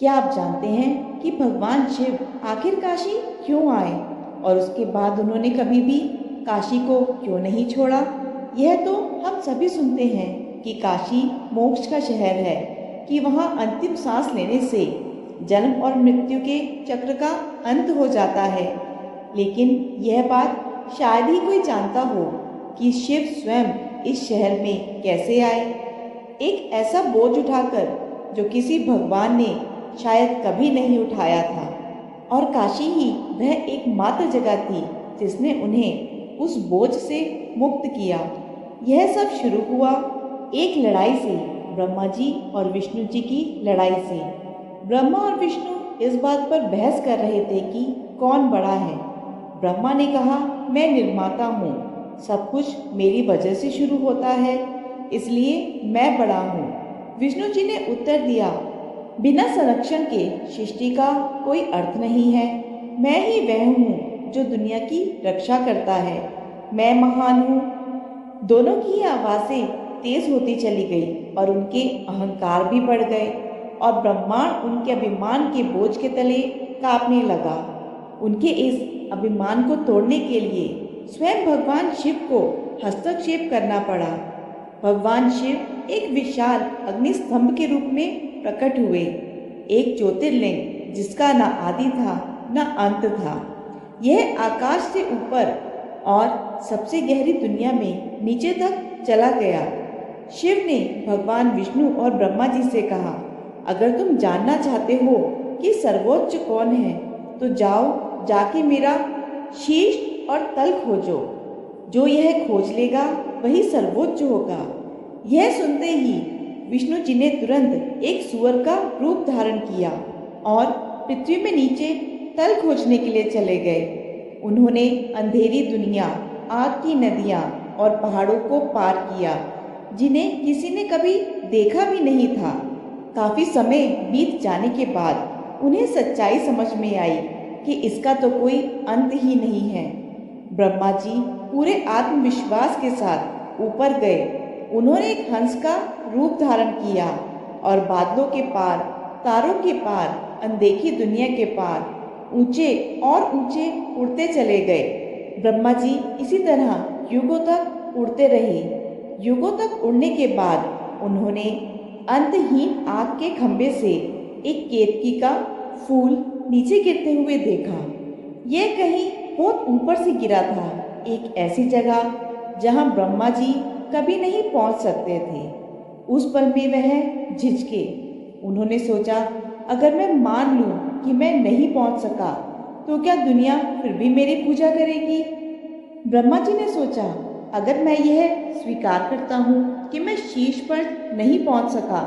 क्या आप जानते हैं कि भगवान शिव आखिर काशी क्यों आए और उसके बाद उन्होंने कभी भी काशी को क्यों नहीं छोड़ा? यह तो हम सभी सुनते हैं कि काशी मोक्ष का शहर है, कि वहाँ अंतिम सांस लेने से जन्म और मृत्यु के चक्र का अंत हो जाता है। लेकिन यह बात शायद ही कोई जानता हो कि शिव स्वयं इस शहर में कैसे आए, एक ऐसा बोझ उठाकर जो किसी भगवान ने शायद कभी नहीं उठाया था। और काशी ही वह एकमात्र जगह थी जिसने उन्हें उस बोझ से मुक्त किया। यह सब शुरू हुआ एक लड़ाई से, ब्रह्मा जी और विष्णु जी की लड़ाई से। ब्रह्मा और विष्णु इस बात पर बहस कर रहे थे कि कौन बड़ा है। ब्रह्मा ने कहा, मैं निर्माता हूँ, सब कुछ मेरी वजह से शुरू होता है, इसलिए मैं बड़ा हूँ। विष्णु जी ने उत्तर दिया, बिना संरक्षण के सृष्टि का कोई अर्थ नहीं है। मैं ही वह हूँ जो दुनिया की रक्षा करता है, मैं महान हूँ। दोनों की आवाज़ें तेज होती चली गई और उनके अहंकार भी बढ़ गए और ब्रह्मांड उनके अभिमान के बोझ के तले कांपने लगा। उनके इस अभिमान को तोड़ने के लिए स्वयं भगवान शिव को हस्तक्षेप करना पड़ा। भगवान शिव एक विशाल अग्निस्तंभ के रूप में प्रकट हुए, एक ज्योतिर्लिंग जिसका न आदि था न अंत था। यह आकाश से ऊपर और सबसे गहरी दुनिया में नीचे तक चला गया। शिव ने भगवान विष्णु और ब्रह्मा जी से कहा, अगर तुम जानना चाहते हो कि सर्वोच्च कौन है तो जाओ, जाके मेरा शीश और तल खोजो। जो यह खोज लेगा वही सर्वोच्च होगा। यह सुनते ही विष्णु जी ने तुरंत एक सुअर का रूप धारण किया और पृथ्वी में नीचे तल खोजने के लिए चले गए। उन्होंने अंधेरी दुनिया, आग की नदियाँ और पहाड़ों को पार किया जिन्हें किसी ने कभी देखा भी नहीं था। काफी समय बीत जाने के बाद उन्हें सच्चाई समझ में आई कि इसका तो कोई अंत ही नहीं है। ब्रह्मा जी पूरे आत्मविश्वास के साथ ऊपर गए। उन्होंने एक हंस का रूप धारण किया और बादलों के पार, तारों के पार, अनदेखी दुनिया के पार ऊंचे और ऊंचे उड़ते चले गए। ब्रह्मा जी इसी तरह युगों तक उड़ते रहे। युगों तक उड़ने के बाद उन्होंने अंतहीन आग के खंभे से एक केतकी का फूल नीचे गिरते हुए देखा। यह कहीं बहुत ऊपर से गिरा था, एक ऐसी जगह जहां ब्रह्मा जी कभी नहीं पहुंच सकते थे। उस पल में वह झिझके। उन्होंने सोचा, अगर मैं मान लूं कि मैं नहीं पहुंच सका तो क्या दुनिया फिर भी मेरी पूजा करेगी? ब्रह्मा जी ने सोचा, अगर मैं यह स्वीकार करता हूँ कि मैं शीश पर नहीं पहुँच सका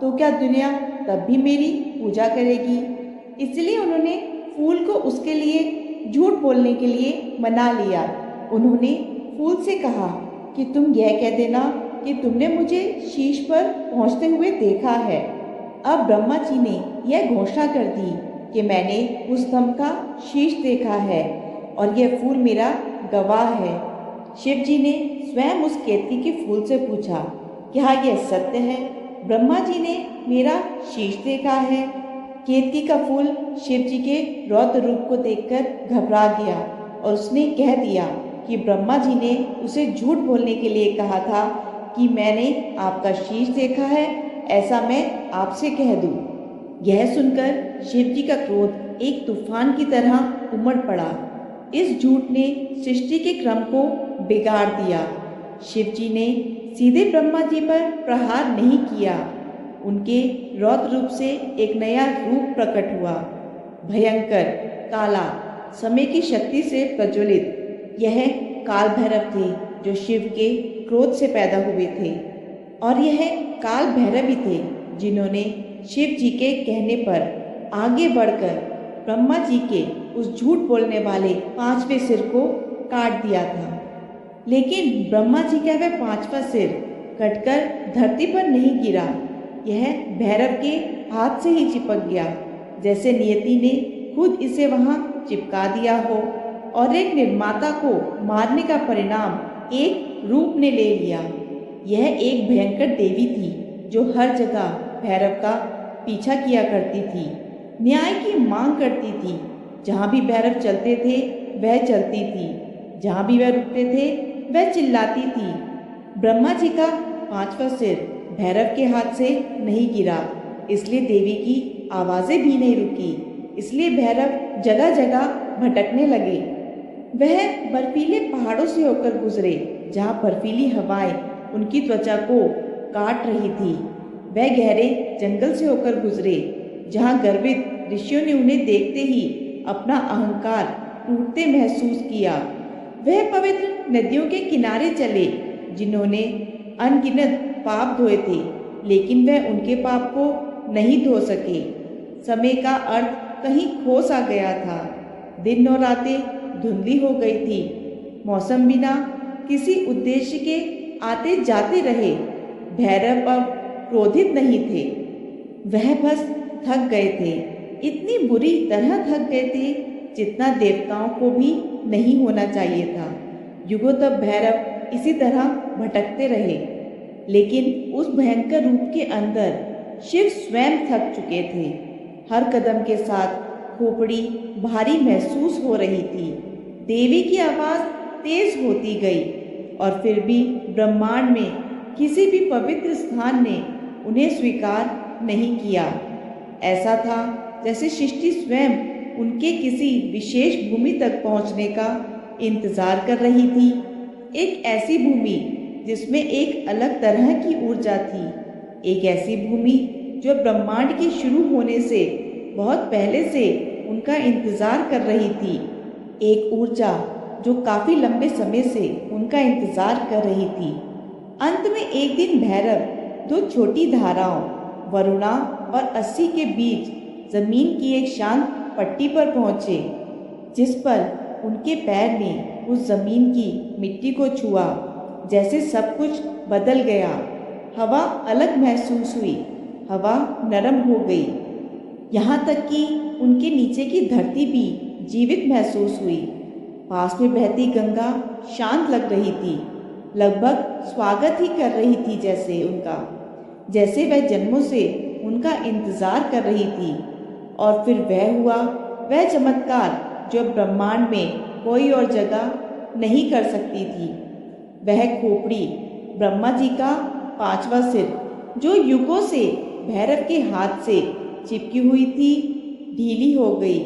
तो क्या दुनिया तब भी मेरी पूजा करेगी? इसलिए उन्होंने फूल को उसके लिए झूठ बोलने के लिए मना लिया। उन्होंने फूल से कहा कि तुम यह कह देना कि तुमने मुझे शीश पर पहुँचते हुए देखा है। अब ब्रह्मा जी ने यह घोषणा कर दी कि मैंने उस स्तंभ का शीश देखा है और यह फूल मेरा गवाह है। शिव जी ने स्वयं उस केतकी के फूल से पूछा, क्या यह सत्य है? ब्रह्मा जी ने मेरा शीश देखा है। केतकी का फूल शिव जी के रौद्र रूप को देखकर घबरा गया और उसने कह दिया कि ब्रह्मा जी ने उसे झूठ बोलने के लिए कहा था कि मैंने आपका शीश देखा है, ऐसा मैं आपसे कह दूं। यह सुनकर शिव जी का क्रोध एक तूफान की तरह उमड़ पड़ा। इस झूठ ने सृष्टि के क्रम को बिगाड़ दिया। शिव जी ने सीधे ब्रह्मा जी पर प्रहार नहीं किया। उनके रौद्र रूप से एक नया रूप प्रकट हुआ, भयंकर, काला, समय की शक्ति से प्रज्वलित। यह काल भैरव थे जो शिव के क्रोध से पैदा हुए थे। और यह काल भैरव ही थे जिन्होंने शिव जी के कहने पर आगे बढ़कर ब्रह्मा जी के उस झूठ बोलने वाले 5वें सिर को काट दिया था। लेकिन ब्रह्मा जी का वह 5वां सिर कटकर धरती पर नहीं गिरा, यह भैरव के हाथ से ही चिपक गया, जैसे नियति ने खुद इसे वहां चिपका दिया हो। और एक निर्माता को मारने का परिणाम एक रूप ने ले लिया। यह एक भयंकर देवी थी जो हर जगह भैरव का पीछा किया करती थी, न्याय की मांग करती थी। जहाँ भी भैरव चलते थे वह चलती थी, जहाँ भी वह रुकते थे वह चिल्लाती थी। ब्रह्मा जी का 5वां सिर भैरव के हाथ से नहीं गिरा, इसलिए देवी की आवाज़ें भी नहीं रुकी। इसलिए भैरव जगह जगह भटकने लगे। वह बर्फीले पहाड़ों से होकर गुजरे, जहाँ बर्फीली हवाएं उनकी त्वचा को काट रही थी। वह गहरे जंगल से होकर गुजरे, जहाँ गर्वित ऋषियों ने उन्हें देखते ही अपना अहंकार टूटते महसूस किया। वह पवित्र नदियों के किनारे चले, जिन्होंने अनगिनत पाप धोए थे, लेकिन वह उनके पाप को नहीं धो सके। समय का अर्थ कहीं खो सा गया था। दिन और रातें धुंधली हो गई थी। मौसम बिना किसी उद्देश्य के आते जाते रहे। भैरव अब क्रोधित नहीं थे, वह बस थक गए थे। इतनी बुरी तरह थक गए थे जितना देवताओं को भी नहीं होना चाहिए था। युगों तक भैरव इसी तरह भटकते रहे, लेकिन उस भयंकर रूप के अंदर शिव स्वयं थक चुके थे। हर कदम के साथ खोपड़ी भारी महसूस हो रही थी। देवी की आवाज़ तेज होती गई, और फिर भी ब्रह्मांड में किसी भी पवित्र स्थान ने उन्हें स्वीकार नहीं किया। ऐसा था जैसे सृष्टि स्वयं उनके किसी विशेष भूमि तक पहुंचने का इंतजार कर रही थी। एक ऐसी भूमि जिसमें एक अलग तरह की ऊर्जा थी, एक ऐसी भूमि जो ब्रह्मांड के शुरू होने से बहुत पहले से उनका इंतजार कर रही थी। एक ऊर्जा जो काफी लंबे समय से उनका इंतजार कर रही थी। अंत में एक दिन भैरव 2 छोटी धाराओं वरुणा और अस्सी के बीच जमीन की एक शांत पट्टी पर पहुंचे, जिस पर उनके पैर ने उस जमीन की मिट्टी को छुआ। जैसे सब कुछ बदल गया। हवा अलग महसूस हुई, हवा नरम हो गई, यहाँ तक कि उनके नीचे की धरती भी जीवित महसूस हुई। पास में बहती गंगा शांत लग रही थी, लगभग स्वागत ही कर रही थी जैसे वह जन्मों से उनका इंतजार कर रही थी। और फिर वह हुआ, वह चमत्कार जो ब्रह्मांड में कोई और जगह नहीं कर सकती थी। वह खोपड़ी, ब्रह्मा जी का 5वां सिर, जो युगों से भैरव के हाथ से चिपकी हुई थी, ढीली हो गई।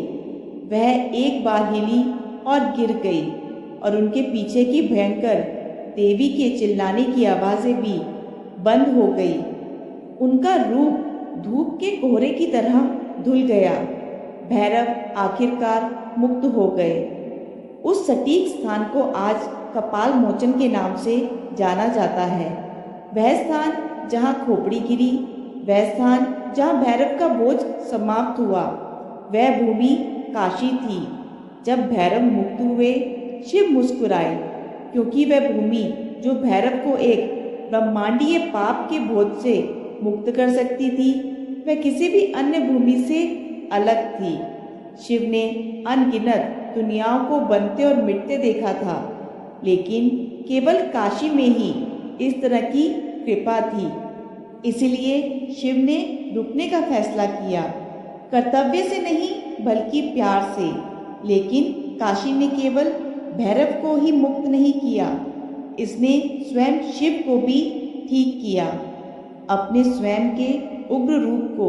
वह एक बार हिली और गिर गई, और उनके पीछे की भयंकर देवी के चिल्लाने की आवाज़ें भी बंद हो गई। उनका रूप धूप के कोहरे की तरह धुल गया। भैरव आखिरकार मुक्त हो गए। उस सटीक स्थान को आज कपाल मोचन के नाम से जाना जाता है। वह स्थान जहाँ खोपड़ी गिरी, वह स्थान जहाँ भैरव का बोझ समाप्त हुआ, वह भूमि काशी थी। जब भैरव मुक्त हुए, शिव मुस्कुराए, क्योंकि वह भूमि जो भैरव को एक ब्रह्मांडीय पाप के बोझ से मुक्त कर सकती थी, वह किसी भी अन्य भूमि से अलग थी। शिव ने अनगिनत दुनियाओं को बनते और मिटते देखा था, लेकिन केवल काशी में ही इस तरह की कृपा थी। इसलिए शिव ने रुकने का फैसला किया, कर्तव्य से नहीं बल्कि प्यार से। लेकिन काशी ने केवल भैरव को ही मुक्त नहीं किया, इसने स्वयं शिव को भी ठीक किया। अपने स्वयं के उग्र रूप को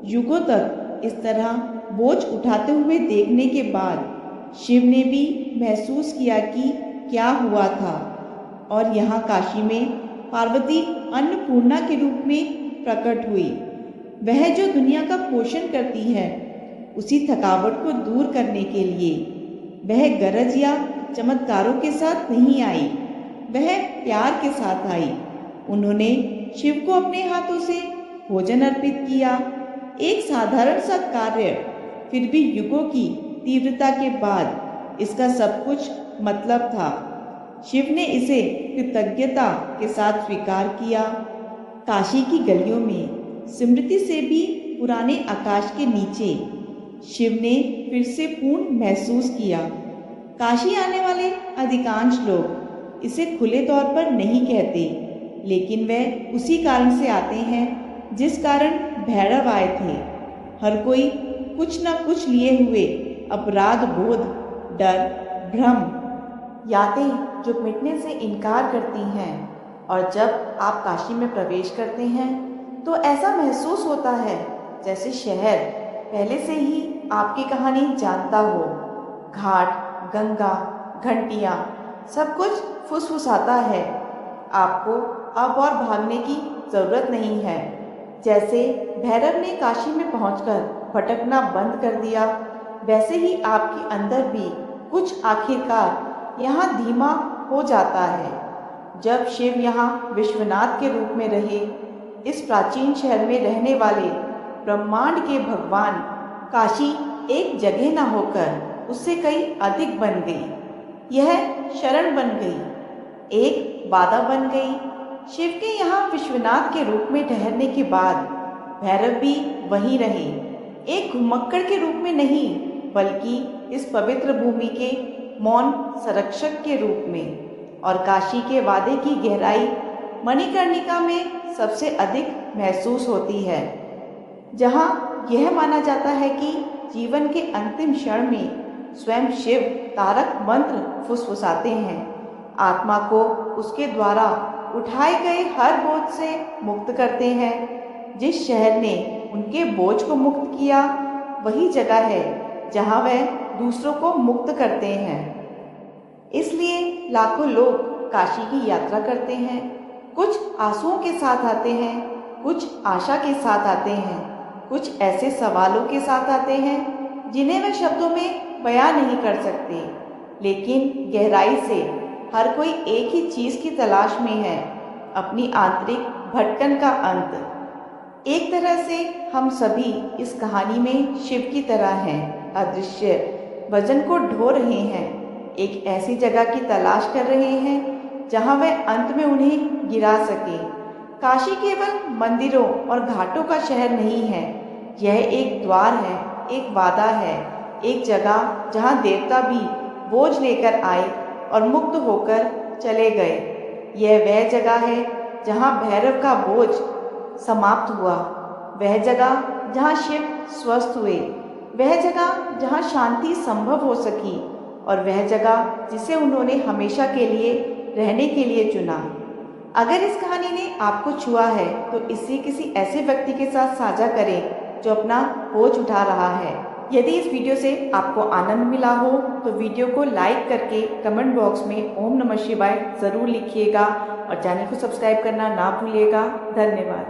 युगों तक इस तरह बोझ उठाते हुए देखने के बाद शिव ने भी महसूस किया कि क्या हुआ था। और यहाँ काशी में पार्वती अन्नपूर्णा के रूप में प्रकट हुई। वह जो दुनिया का पोषण करती है, उसी थकावट को दूर करने के लिए वह गरज या चमत्कारों के साथ नहीं आई, वह प्यार के साथ आई। उन्होंने शिव को अपने हाथों से भोजन अर्पित किया। एक साधारण सा कार्य, फिर भी युगों की तीव्रता के बाद इसका सब कुछ मतलब था। शिव ने इसे कृतज्ञता के साथ स्वीकार किया। काशी की गलियों में स्मृति से भी पुराने आकाश के नीचे शिव ने फिर से पूर्ण महसूस किया। काशी आने वाले अधिकांश लोग इसे खुले तौर पर नहीं कहते, लेकिन वे उसी कारण से आते हैं जिस कारण भैरव आए थे। हर कोई कुछ न कुछ लिए हुए अपराध बोध, डर, भ्रम, यादें जो मिटने से इनकार करती हैं। और जब आप काशी में प्रवेश करते हैं तो ऐसा महसूस होता है जैसे शहर पहले से ही आपकी कहानी जानता हो। घाट, गंगा, घंटियाँ, सब कुछ फुसफुसाता है। आपको अब और भागने की ज़रूरत नहीं है। जैसे भैरव ने काशी में पहुंचकर भटकना बंद कर दिया, वैसे ही आपके अंदर भी कुछ आखिरकार यहाँ धीमा हो जाता है। जब शिव यहाँ विश्वनाथ के रूप में रहे, इस प्राचीन शहर में रहने वाले ब्रह्मांड के भगवान, काशी एक जगह न होकर उससे कई अधिक बन गई। यह शरण बन गई, एक बाधा बन गई। शिव के यहाँ विश्वनाथ के रूप में ठहरने के बाद भैरव भी वहीं रहे, एक घुमक्कड़ के रूप में नहीं, बल्कि इस पवित्र भूमि के मौन संरक्षक के रूप में। और काशी के वादे की गहराई मणिकर्णिका में सबसे अधिक महसूस होती है, जहाँ यह माना जाता है कि जीवन के अंतिम क्षण में स्वयं शिव तारक मंत्र फुसफुसाते हैं, आत्मा को उसके द्वारा उठाए गए हर बोझ से मुक्त करते हैं। जिस शहर ने उनके बोझ को मुक्त किया, वही जगह है जहाँ वह दूसरों को मुक्त करते हैं। इसलिए लाखों लोग काशी की यात्रा करते हैं। कुछ आंसुओं के साथ आते हैं, कुछ आशा के साथ आते हैं, कुछ ऐसे सवालों के साथ आते हैं जिन्हें वे शब्दों में बयां नहीं कर सकते। लेकिन गहराई से हर कोई एक ही चीज़ की तलाश में है, अपनी आंतरिक भटकन का अंत। एक तरह से हम सभी इस कहानी में शिव की तरह हैं, अदृश्य वजन को ढो रहे हैं, एक ऐसी जगह की तलाश कर रहे हैं जहां वह अंत में उन्हें गिरा सके। काशी केवल मंदिरों और घाटों का शहर नहीं है, यह एक द्वार है, एक वादा है, एक जगह जहां देवता भी बोझ लेकर आए और मुक्त होकर चले गए। यह वह जगह है जहां भैरव का बोझ समाप्त हुआ, वह जगह जहां शिव स्वस्थ हुए, वह जगह जहां शांति संभव हो सकी, और वह जगह जिसे उन्होंने हमेशा के लिए रहने के लिए चुना। अगर इस कहानी ने आपको छुआ है तो इसे किसी ऐसे व्यक्ति के साथ साझा करें जो अपना बोझ उठा रहा है। यदि इस वीडियो से आपको आनंद मिला हो तो वीडियो को लाइक करके कमेंट बॉक्स में ओम नमः शिवाय ज़रूर लिखिएगा और चैनल को सब्सक्राइब करना ना भूलिएगा। धन्यवाद।